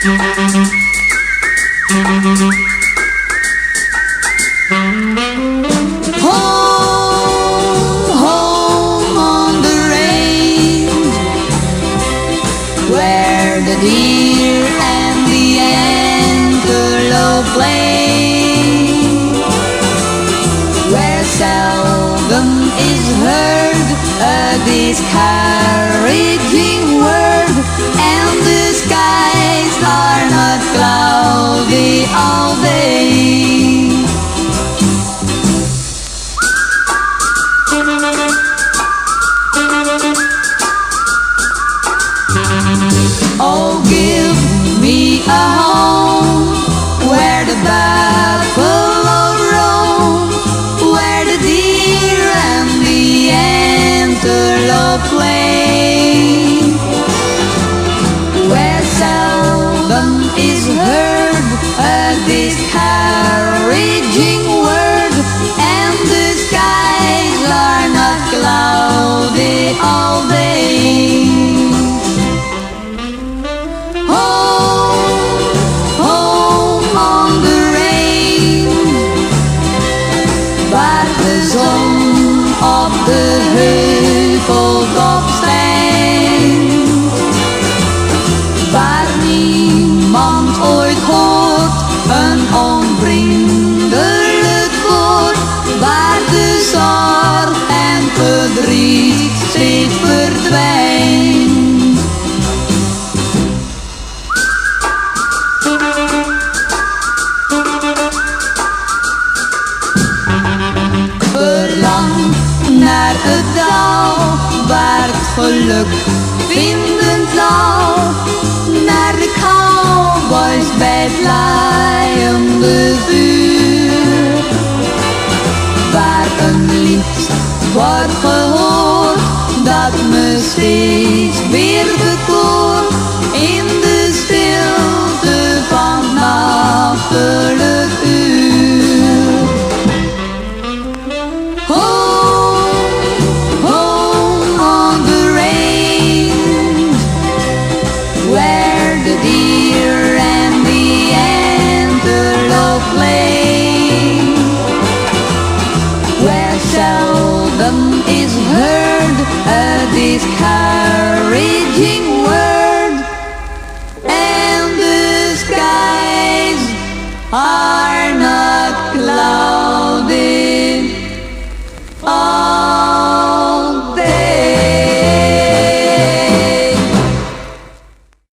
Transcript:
Home on the range, where the deer and the antelope play, where seldom is heard a discouraging word, and the skies are not cloudy all day. Oh, give me a home where the buffalo roam, where the deer and the antelope play, where seldom is heard a discouraging word, and the skies are not cloudy all day. Home on the range, waar de zon op de heuveltop schijnt, waar niemand ooit hoort een onvriendelijk woord, waar de zorg en verdriet steeds verdwijnt. Verlang naar het dal waar het geluk vinden zal, naar de cowboys bij het laaiende vuur, waar een lied wordt gehoord dat me steeds weer bekoort in de stilte van het nachtelijk uur. Home on the range, where